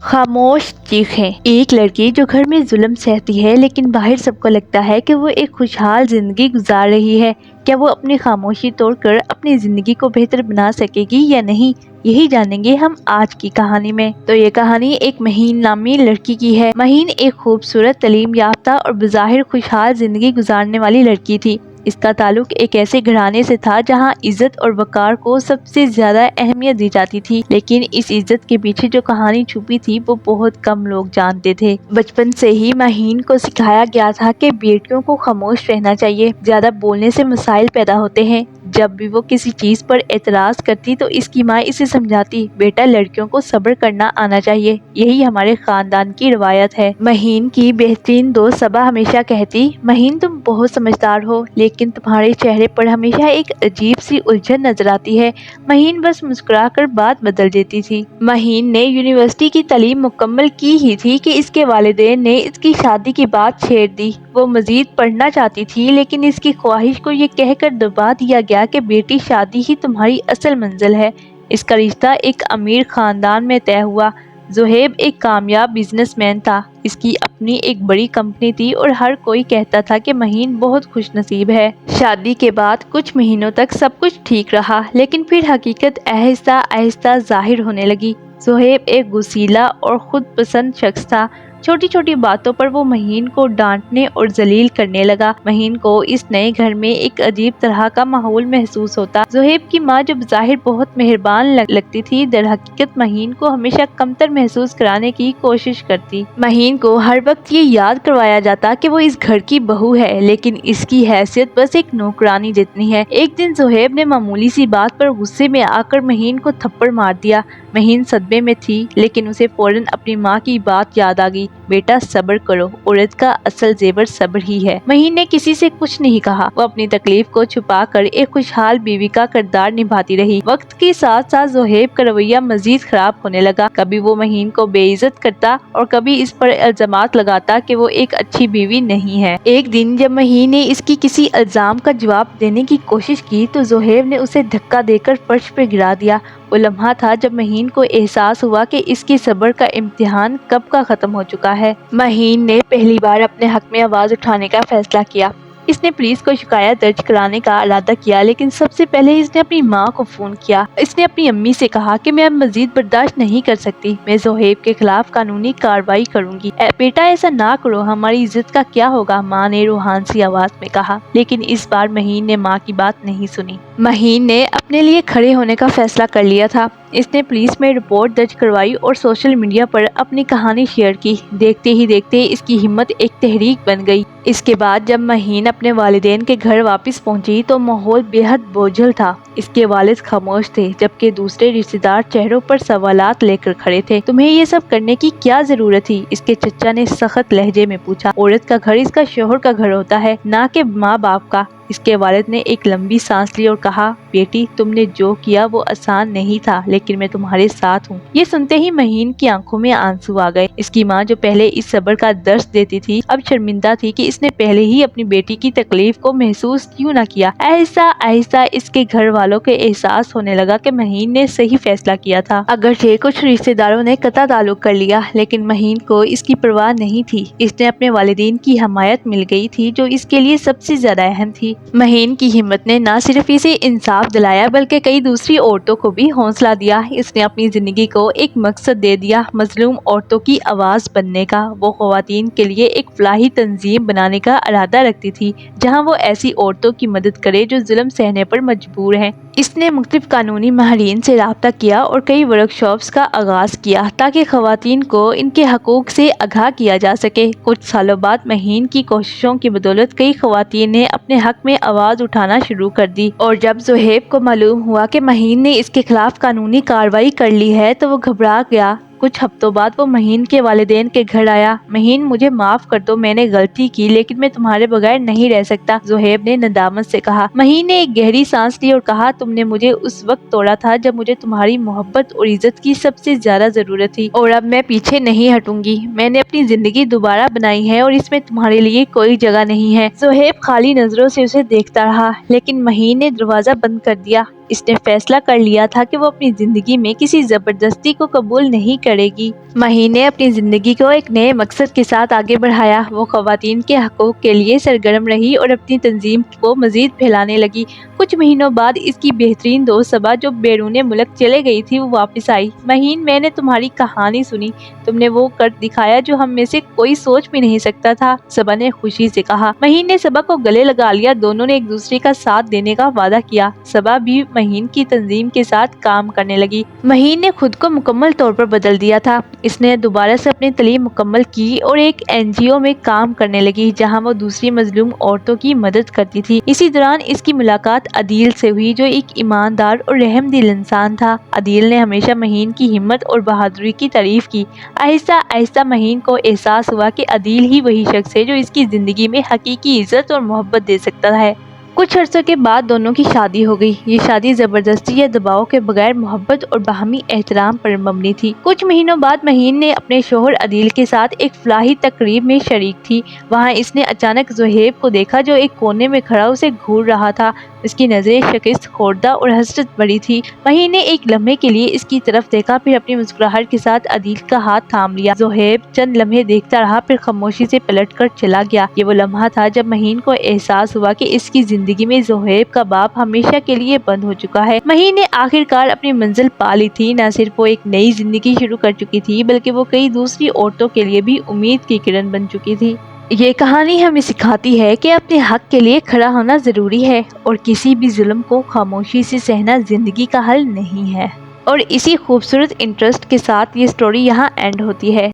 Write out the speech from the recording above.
خاموش چیخیں۔ ایک لڑکی جو گھر میں ظلم سہتی ہے لیکن باہر سب کو لگتا ہے کہ وہ ایک خوشحال زندگی گزار رہی ہے، کیا وہ اپنی خاموشی توڑ کر اپنی زندگی کو بہتر بنا سکے گی یا نہیں؟ یہی جانیں گے ہم آج کی کہانی میں۔ تو یہ کہانی ایک مہین نامی لڑکی کی ہے۔ مہین ایک خوبصورت، تعلیم یافتہ اور بظاہر خوشحال زندگی گزارنے والی لڑکی تھی۔ اس کا تعلق ایک ایسے گھرانے سے تھا جہاں عزت اور وقار کو سب سے زیادہ اہمیت دی جاتی تھی، لیکن اس عزت کے پیچھے جو کہانی چھپی تھی وہ بہت کم لوگ جانتے تھے۔ بچپن سے ہی مہین کو سکھایا گیا تھا کہ بیٹیوں کو خاموش رہنا چاہیے، زیادہ بولنے سے مسائل پیدا ہوتے ہیں۔ جب بھی وہ کسی چیز پر اعتراض کرتی تو اس کی ماں اسے سمجھاتی، بیٹا لڑکیوں کو صبر کرنا آنا چاہیے، یہی ہمارے خاندان کی روایت ہے۔ مہین کی بہترین دوست صبا ہمیشہ کہتی، مہین تم بہت سمجھدار ہو، لیکن تمہارے چہرے پر ہمیشہ ایک عجیب سی الجھن نظر آتی ہے۔ مہین بس مسکرا کر بات بدل دیتی تھی۔ مہین نے یونیورسٹی کی تعلیم مکمل کی ہی تھی کہ اس کے والدین نے اس کی شادی کی بات چھیڑ دی۔ وہ مزید پڑھنا چاہتی تھی، لیکن اس کی خواہش کو یہ کہہ کر دبا دیا گیا کہ بیٹی شادی ہی تمہاری اصل منزل ہے۔ اس کا رشتہ ایک امیر خاندان میں طے ہوا۔ زہیب ایک کامیاب بزنس مین تھا، اس کی اپنی ایک بڑی کمپنی تھی اور ہر کوئی کہتا تھا کہ مہین بہت خوش نصیب ہے۔ شادی کے بعد کچھ مہینوں تک سب کچھ ٹھیک رہا، لیکن پھر حقیقت آہستہ آہستہ ظاہر ہونے لگی۔ زہیب ایک غصیلا اور خود پسند شخص تھا۔ چھوٹی چھوٹی باتوں پر وہ مہین کو ڈانٹنے اور ذلیل کرنے لگا۔ مہین کو اس نئے گھر میں ایک عجیب طرح کا ماحول محسوس ہوتا۔ زہیب کی ماں جو بظاہر بہت مہربان لگتی تھی، در حقیقت مہین کو ہمیشہ کمتر محسوس کرانے کی کوشش کرتی۔ مہین کو ہر وقت یہ یاد کروایا جاتا کہ وہ اس گھر کی بہو ہے، لیکن اس کی حیثیت بس ایک نوکرانی جتنی ہے۔ ایک دن زہیب نے معمولی سی بات پر غصے میں آ کر مہین کو تھپڑ مار دیا۔ مہین صدمے میں تھی، لیکن اسے فوراً اپنی ماں کی بات یاد آ گئی، بیٹا صبر کرو، عورت کا اصل زیور صبر ہی ہے۔ مہین نے کسی سے کچھ نہیں کہا، وہ اپنی تکلیف کو چھپا کر ایک خوشحال بیوی کا کردار نبھاتی رہی۔ وقت کے ساتھ ساتھ زہیب کا رویہ مزید خراب ہونے لگا۔ کبھی وہ مہین کو بے عزت کرتا اور کبھی اس پر الزامات لگاتا کہ وہ ایک اچھی بیوی نہیں ہے۔ ایک دن جب مہین نے اس کی کسی الزام کا جواب دینے کی کوشش کی تو زہیب نے اسے دھکا دے کر فرش پر گرا دیا۔ وہ لمحہ تھا جب مہین کو احساس ہوا کہ اس کی صبر کا امتحان کب کا ختم ہو چکا ہے۔ مہین نے پہلی بار اپنے حق میں آواز اٹھانے کا فیصلہ کیا۔ اس نے پولیس کو شکایت درج کرانے کا ارادہ کیا، لیکن سب سے پہلے اس نے اپنی ماں کو فون کیا۔ اس نے اپنی امی سے کہا کہ میں اب مزید برداشت نہیں کر سکتی، میں زہیب کے خلاف قانونی کارروائی کروں گی۔ بیٹا ایسا نہ کرو، ہماری عزت کا کیا ہوگا، ماں نے روحان سی آواز میں کہا، لیکن اس بار مہین نے ماں کی بات نہیں سنی۔ مہین نے اپنے لیے کھڑے ہونے کا فیصلہ کر لیا تھا۔ اس نے پولیس میں رپورٹ درج کروائی اور سوشل میڈیا پر اپنی کہانی شیئر کی۔ دیکھتے ہی دیکھتے اس کی ہمت ایک تحریک بن گئی۔ اس کے بعد جب مہین اپنے والدین کے گھر واپس پہنچی تو ماحول بے حد بوجھل تھا۔ اس کے والد خاموش تھے، جبکہ دوسرے رشتہ دار چہروں پر سوالات لے کر کھڑے تھے۔ تمہیں یہ سب کرنے کی کیا ضرورت تھی؟ اس کے چچا نے سخت لہجے میں پوچھا۔ عورت کا گھر اس کا شوہر کا گھر ہوتا ہے، نہ کہ ماں باپ کا۔ اس کے والد نے ایک لمبی سانس لی اور کہا، بیٹی تم نے جو کیا وہ آسان نہیں تھا، لیکن میں تمہارے ساتھ ہوں۔ یہ سنتے ہی مہین کی آنکھوں میں آنسو آ گئے۔ اس کی ماں جو پہلے اس صبر کا درس دیتی تھی، اب شرمندہ تھی کہ اس نے پہلے ہی اپنی بیٹی کی تکلیف کو محسوس کیوں نہ کیا۔ آہستہ آہستہ اس کے گھر والوں کے احساس ہونے لگا کہ مہین نے صحیح فیصلہ کیا تھا۔ اگرچہ کچھ رشتہ داروں نے قطع تعلق کر لیا، لیکن مہین کو اس کی پرواہ نہیں تھی۔ اس نے اپنے والدین کی حمایت مل گئی تھی، جو اس کے لیے سب سے زیادہ اہم تھی۔ مہین کی ہمت نے نہ صرف اسے انصاف دلایا بلکہ کئی دوسری عورتوں کو بھی حوصلہ دیا۔ اس نے اپنی زندگی کو ایک مقصد دے دیا، مظلوم عورتوں کی آواز بننے کا۔ وہ خواتین کے لیے ایک فلاحی تنظیم بنانے کا ارادہ رکھتی تھی، جہاں وہ ایسی عورتوں کی مدد کرے جو ظلم سہنے پر مجبور ہیں۔ اس نے مختلف قانونی ماہرین سے رابطہ کیا اور کئی ورکشاپس کا آغاز کیا تاکہ خواتین کو ان کے حقوق سے آگاہ کیا جا سکے۔ کچھ سالوں بعد مہین کی کوششوں کی بدولت کئی خواتین نے اپنے حق میں آواز اٹھانا شروع کر دی، اور جب زہیب کو معلوم ہوا کہ مہین نے اس کے خلاف قانونی کارروائی کر لی ہے تو وہ گھبرا گیا۔ کچھ ہفتوں بعد وہ مہین کے والدین کے گھر آیا۔ مہین مجھے معاف کر دو، میں نے غلطی کی، لیکن میں تمہارے بغیر نہیں رہ سکتا، زہیب نے ندامت سے کہا۔ مہین نے ایک گہری سانس لی اور کہا، تم نے مجھے اس وقت توڑا تھا جب مجھے تمہاری محبت اور عزت کی سب سے زیادہ ضرورت تھی، اور اب میں پیچھے نہیں ہٹوں گی۔ میں نے اپنی زندگی دوبارہ بنائی ہے اور اس میں تمہارے لیے کوئی جگہ نہیں ہے۔ زہیب خالی نظروں سے اسے دیکھتا رہا، لیکن مہین نے دروازہ بند کر دیا۔ اس نے فیصلہ کر لیا تھا کہ وہ اپنی زندگی میں کسی زبردستی کو قبول نہیں کرے گی۔ مہین نے اپنی زندگی کو ایک نئے مقصد کے ساتھ آگے بڑھایا۔ وہ خواتین کے حقوق کے لیے سرگرم رہی اور اپنی تنظیم کو مزید پھیلانے لگی۔ کچھ مہینوں بعد اس کی بہترین دوست صبا جو بیرون ملک چلے گئی تھی وہ واپس آئی۔ مہین، میں نے تمہاری کہانی سنی، تم نے وہ کر دکھایا جو ہم میں سے کوئی سوچ بھی نہیں سکتا تھا، صبا نے خوشی سے کہا۔ مہین نے صبا کو گلے لگا لیا، دونوں نے ایک دوسرے کا ساتھ دینے کا وعدہ کیا۔ صبا بھی مہین کی تنظیم کے ساتھ کام کرنے لگی۔ مہین نے خود کو مکمل طور پر بدل دیا تھا۔ اس نے دوبارہ سے اپنی تعلیم مکمل کی اور ایک NGO میں کام کرنے لگی جہاں وہ دوسری مظلوم عورتوں کی مدد کرتی تھی۔ اسی دوران اس کی ملاقات عدیل سے ہوئی جو ایک ایماندار اور رحم دل انسان تھا۔ عدیل نے ہمیشہ مہین کی ہمت اور بہادری کی تعریف کی۔ آہستہ آہستہ مہین کو احساس ہوا کہ عدیل ہی وہی شخص ہے جو اس کی زندگی میں حقیقی عزت اور محبت دے سکتا ہے۔ کچھ عرصے کے بعد دونوں کی شادی ہو گئی۔ یہ شادی زبردستی یا دباؤ کے بغیر محبت اور باہمی احترام پر مبنی تھی۔ کچھ مہینوں بعد مہین نے اپنے شوہر عدیل کے ساتھ ایک فلاحی تقریب میں شریک تھی۔ وہاں اس نے اچانک زہیب کو دیکھا جو ایک کونے میں کھڑا اسے گھور رہا تھا۔ اس کی نظریں شکست خوردہ اور حسرت بھری تھی۔ مہین نے ایک لمحے کے لیے اس کی طرف دیکھا، پھر اپنی مسکراہٹ کے ساتھ عدیل کا ہاتھ تھام لیا۔ زہیب چند لمحے دیکھتا رہا، پھر خاموشی سے پلٹ کر چلا گیا۔ یہ وہ لمحہ تھا جب مہین کو احساس ہوا کہ اس کی زندگی میں زہیب کا باب ہمیشہ کے لیے بند ہو چکا ہے۔ مہین نے آخرکار اپنی منزل پا لی تھی۔ نہ صرف وہ ایک نئی زندگی شروع کر چکی تھی بلکہ وہ کئی دوسری عورتوں کے لیے بھی امید کی کرن بن چکی تھی۔ یہ کہانی ہمیں سکھاتی ہے کہ اپنے حق کے لیے کھڑا ہونا ضروری ہے اور کسی بھی ظلم کو خاموشی سے سہنا زندگی کا حل نہیں ہے۔ اور اسی خوبصورت انٹرسٹ کے ساتھ یہ سٹوری یہاں اینڈ ہوتی ہے۔